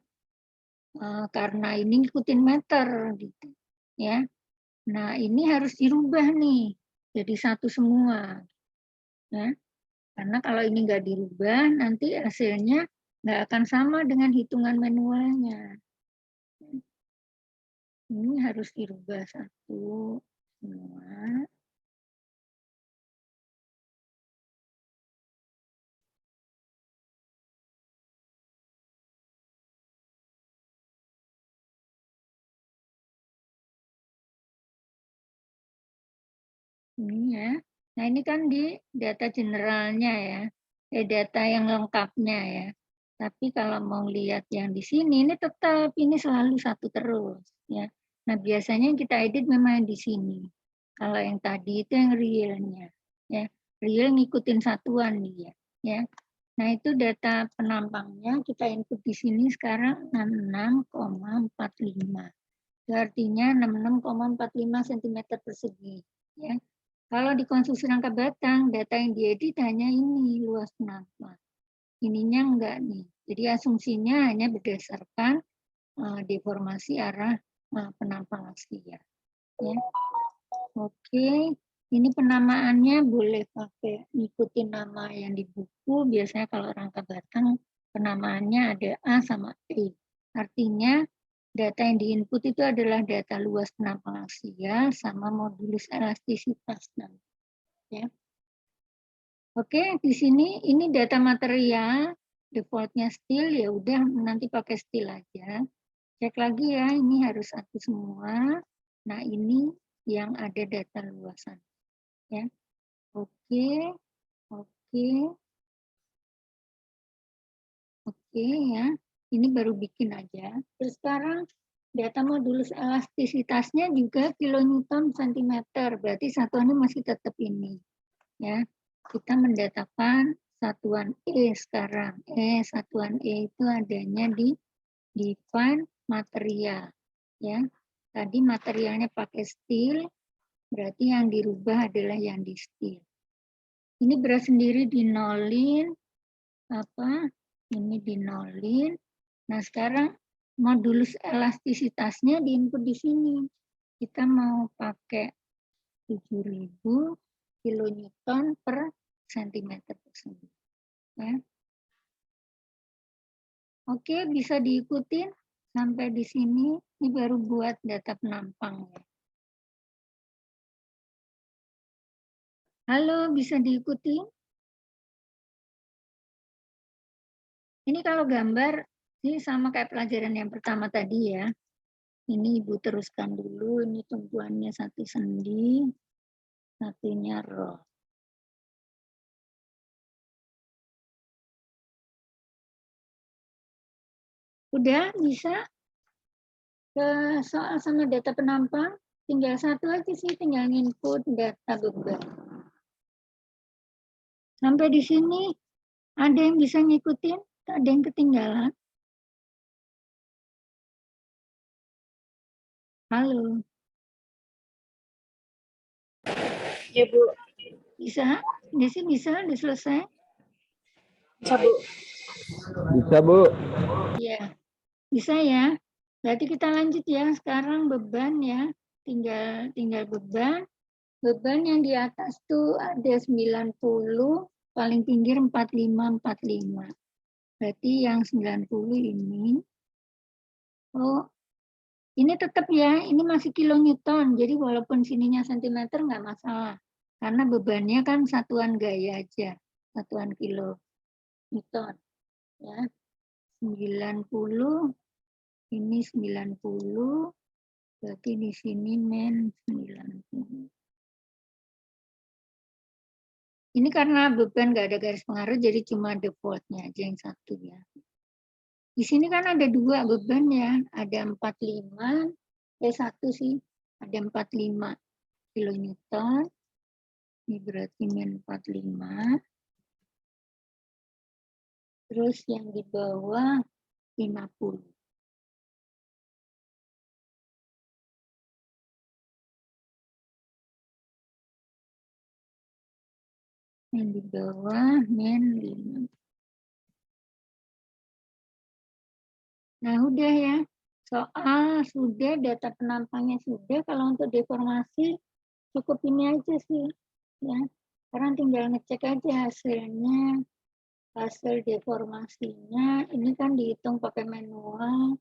Karena ini ngikutin meter gitu ya. Nah, ini harus dirubah nih jadi satu semua ya. Karena kalau ini nggak dirubah nanti hasilnya nggak akan sama dengan hitungan manualnya. Ini harus dirubah satu semua. Ini ya. Nah, ini kan di data generalnya ya, data yang lengkapnya ya. Tapi kalau mau lihat yang di sini, ini tetap ini selalu satu terus ya. Nah, biasanya yang kita edit memang di sini. Kalau yang tadi itu yang realnya ya. Real ngikutin satuan dia ya. Nah, itu data penampangnya kita input di sini sekarang 66,45. Itu artinya 66,45 cm persegi ya. Kalau di konstruksi rangka batang, data yang diedit hanya ini, luas penampang. Ininya enggak nih. Jadi asumsinya hanya berdasarkan deformasi arah penampang aksial. Ya. Oke, ini penamaannya boleh pakai ngikutin nama yang di buku. Biasanya kalau rangka batang penamaannya ada A sama E. Artinya data yang diinput itu adalah data luas penampang aksial sama modulus elastisitas. Ya. Oke, di sini ini data material, defaultnya steel, ya udah nanti pakai steel aja. Cek lagi ya, ini harus satu semua. Nah, ini yang ada data luasan. Ya. Oke, oke, oke ya. Ini baru bikin aja. Terus sekarang data modulus elastisitasnya juga kilonewton centimeter, berarti satuannya masih tetap ini. Ya, kita mendatakan satuan E sekarang. Satuan E itu adanya di define material. Ya, tadi materialnya pakai steel, berarti yang dirubah adalah yang di steel. Ini berat sendiri dinolin, ini dinolin. Nah, sekarang modulus elastisitasnya diinput di sini. Kita mau pakai 7.000 kilonewton per sentimeter persegi. Ya. Oke, bisa diikutin sampai di sini. Ini baru buat data penampang ya. Halo, bisa diikuti? Ini kalau gambar, ini sama kayak pelajaran yang pertama tadi ya. Ini Ibu teruskan dulu, ini tumpuannya satu sendi, satunya roh. Udah bisa ke soal sama data penampang? Tinggal satu aja sih, tinggal input data beban. Sampai di sini, ada yang bisa ngikutin? Ada yang ketinggalan? Halo, Ya, Bu. bisa? Desi bisa? Udah selesai? Bisa, Bu. Bisa, Bu. Iya, bisa ya. Berarti kita lanjut ya. Sekarang beban ya. Tinggal beban. Beban yang di atas tuh ada 90, paling tinggi 45. Berarti yang 90 ini. Oh, ini tetap ya, ini masih kilonewton. Jadi walaupun sininya sentimeter nggak masalah. Karena bebannya kan satuan gaya aja, satuan kilonewton. Ya. 90, ini 90, berarti di sini men 90. Ini karena beban nggak ada garis pengaruh, jadi cuma defaultnya aja yang satu ya. Di sini kan ada dua beban ya, ada 45, satu sih, ada 45 kilonewton, ini berarti min 45. Terus yang di bawah 50. Yang di bawah min 5. Nah, udah ya. Soal sudah, data penampangnya sudah. Kalau untuk deformasi, cukup ini aja sih. Ya. Sekarang tinggal ngecek aja hasilnya. Hasil deformasinya, ini kan dihitung pakai manual,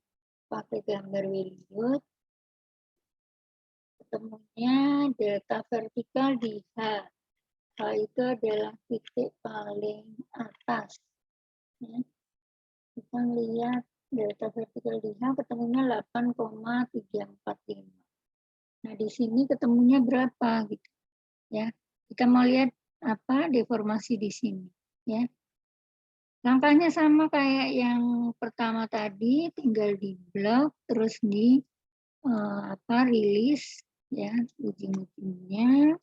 pakai gambar Williot. Ketemunya data vertikal di H. H itu adalah titik paling atas. Ya. Kita lihat data vertikal di H ketemunya 8,345. Nah, di sini ketemunya berapa gitu. Ya. Kita mau lihat apa deformasi di sini, ya. Langkahnya sama kayak yang pertama tadi, tinggal di blok, terus di rilis, ya, ujung-ujungnya,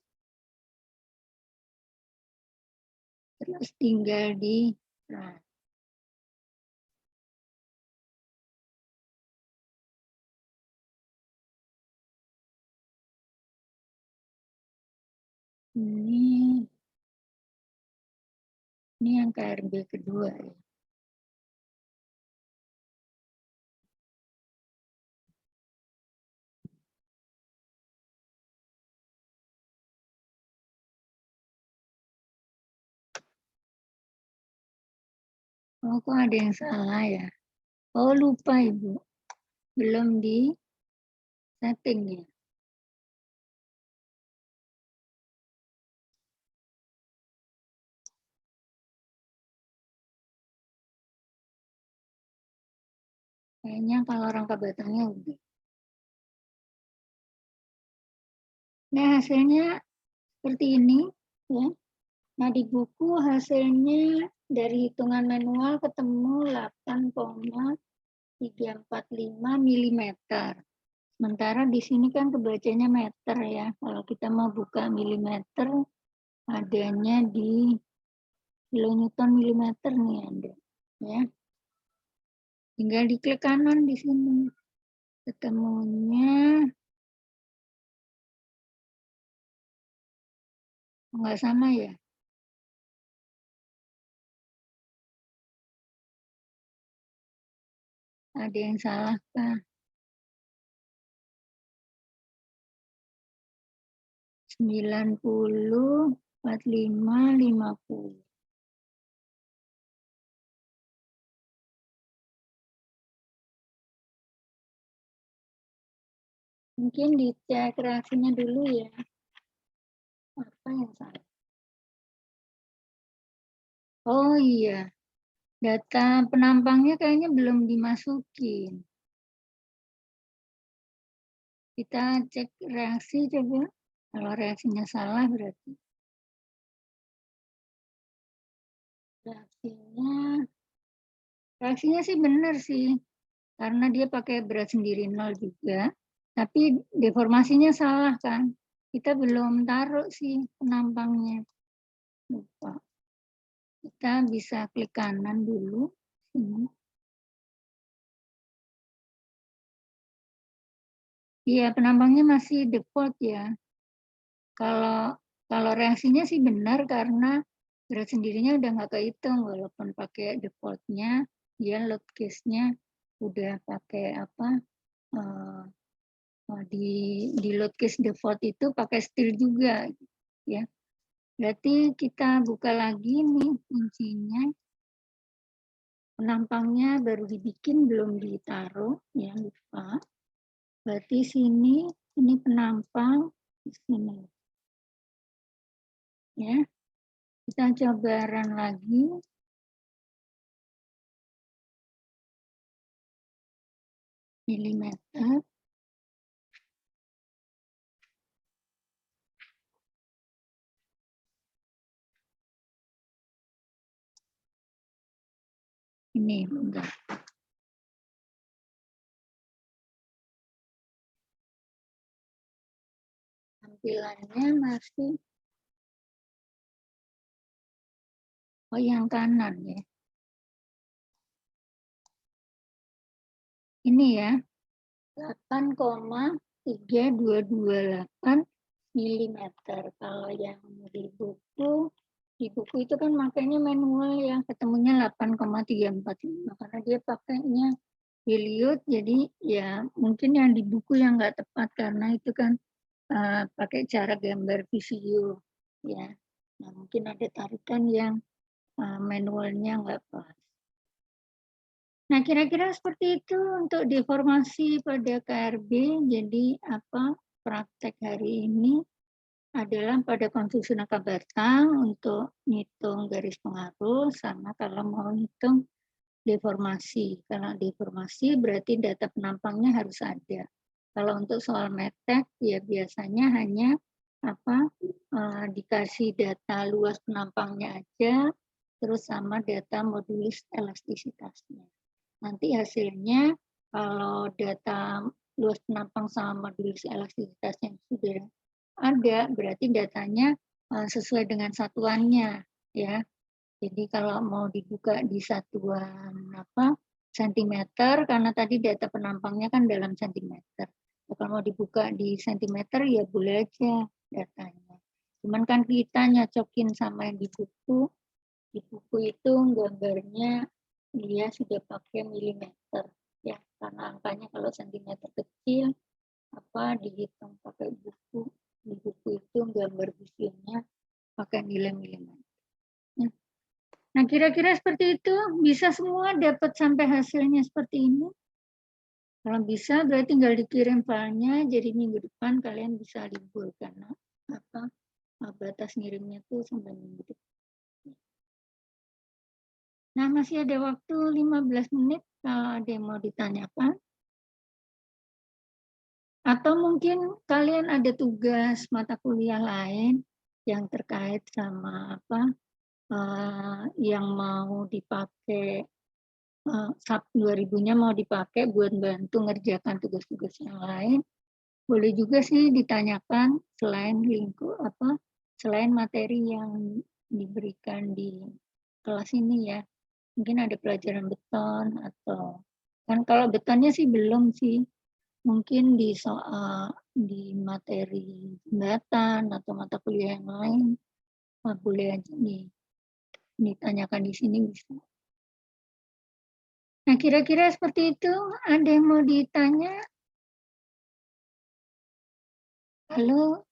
terus tinggal di drag. Ini yang KRB kedua ya. Oh, kok ada yang salah ya? Oh, lupa Ibu. Belum di setting ya. Kayaknya kalau rangka batangnya udah. Nah, hasilnya seperti ini ya. Nah, di buku hasilnya dari hitungan manual ketemu 8,345 mm. Sementara di sini kan kebacanya meter ya. Kalau kita mau buka milimeter, adanya di kilonewton milimeter nih ada. Ya. Tinggal diklik kanan di sini. Ketemunya nggak sama ya. Ada yang salah kah? 90, 45, 50. Mungkin dicek reaksinya dulu ya. Apa yang salah? Oh iya, data penampangnya kayaknya belum dimasukin. Kita cek reaksi coba. Kalau reaksinya salah berarti. Reaksinya sih benar sih. Karena dia pakai berat sendiri 0 juga. Tapi deformasinya salah kan. Kita belum taruh sih penampangnya. Lupa. Kita bisa klik kanan dulu. Sini. Iya, penampangnya masih default ya. Kalau reaksinya sih benar karena berat sendirinya udah nggak kehitung walaupun pakai defaultnya, dia load case-nya udah pakai apa di load case default itu pakai steel juga ya. Berarti kita buka lagi nih kuncinya. Penampangnya baru dibikin belum ditaruh ya, lupa. Berarti sini ini penampang di sini. Ya. Kita coba run lagi. Milimeter. Ini enggak. Tampilannya masih yang kanan ya. Ini ya. 8,3228 mm. Kalau yang di buku itu kan makanya manual ya, ketemunya 8,345 karena dia pakainya Hilliard, jadi ya mungkin yang di buku yang nggak tepat karena itu kan pakai cara gambar VCU ya. Nah, mungkin ada tarikan yang manualnya nggak pas. Nah, kira-kira seperti itu untuk deformasi pada KRB. Jadi apa praktek hari ini adalah pada konstruksi rangka batang untuk ngitung garis pengaruh sama kalau mau ngitung deformasi. Kalau deformasi berarti data penampangnya harus ada. Kalau untuk soal metek ya biasanya hanya dikasih data luas penampangnya aja, terus sama data modulis elastisitasnya. Nanti hasilnya kalau data luas penampang sama modulis elastisitasnya sudah ada, berarti datanya sesuai dengan satuannya, ya. Jadi kalau mau dibuka di satuan sentimeter, karena tadi data penampangnya kan dalam sentimeter. Kalau mau dibuka di sentimeter ya boleh aja datanya. Cuman kan kita nyocokin sama yang di buku itu gambarnya dia sudah pakai milimeter, ya, karena angkanya kalau sentimeter kecil dihitung pakai buku. Di buku itu gambar busionnya pakai nilai milimeter. Nah, kira-kira seperti itu, bisa semua dapat sampai hasilnya seperti ini? Kalau bisa, berarti tinggal dikirim filenya, jadi minggu depan kalian bisa libur, karena batas ngirimnya itu sampai minggu depan. Nah, masih ada waktu 15 menit kalau ada yang mau ditanyakan. Atau mungkin kalian ada tugas mata kuliah lain yang terkait sama yang mau dipakai, SAP 2000-nya mau dipakai buat bantu ngerjakan tugas-tugas yang lain, boleh juga sih ditanyakan selain selain materi yang diberikan di kelas ini, ya. Mungkin ada pelajaran beton atau kan kalau betonnya sih belum sih. Mungkin di soal di materi jembatan atau mata kuliah yang lain, boleh aja ditanyakan di sini bisa. Nah, kira-kira seperti itu. Ada yang mau ditanya? Halo?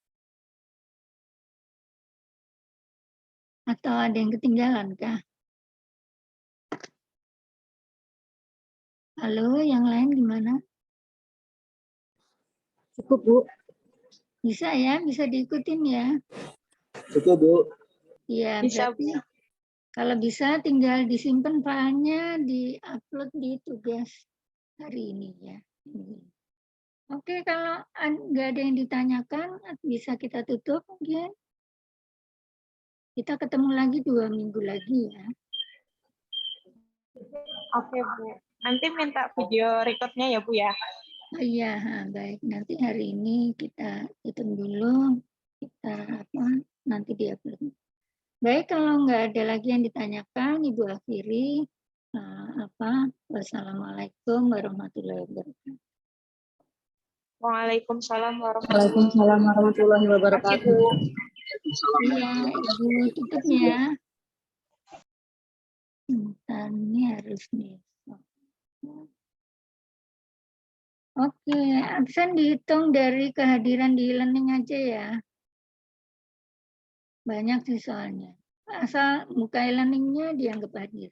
Atau ada yang ketinggalan kah? Halo, yang lain gimana? Cukup, Bu. Bisa ya, bisa diikutin ya. Cukup, Bu. Iya, Bisa, berarti kalau bisa tinggal disimpan filenya, di-upload di tugas hari ini ya. Oke, kalau nggak ada yang ditanyakan, bisa kita tutup mungkin. Kita ketemu lagi 2 minggu lagi ya. Oke, Bu. Nanti minta video recordnya ya, Bu ya. Oh iya, baik. Nanti hari ini kita hitung dulu, kita nanti diupload. Baik, kalau nggak ada lagi yang ditanyakan, Ibu akhiri. Wassalamualaikum warahmatullahi wabarakatuh. Waalaikumsalam warahmatullahi wabarakatuh. Iya, Ibu tutup ya. Bentar, ini harus nih. Oke, absen dihitung dari kehadiran di e-learning aja ya. Banyak sih soalnya. Asal buka e-learningnya dianggap hadir.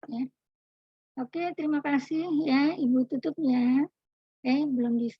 Ya. Oke, terima kasih ya. Ibu tutup ya. Belum di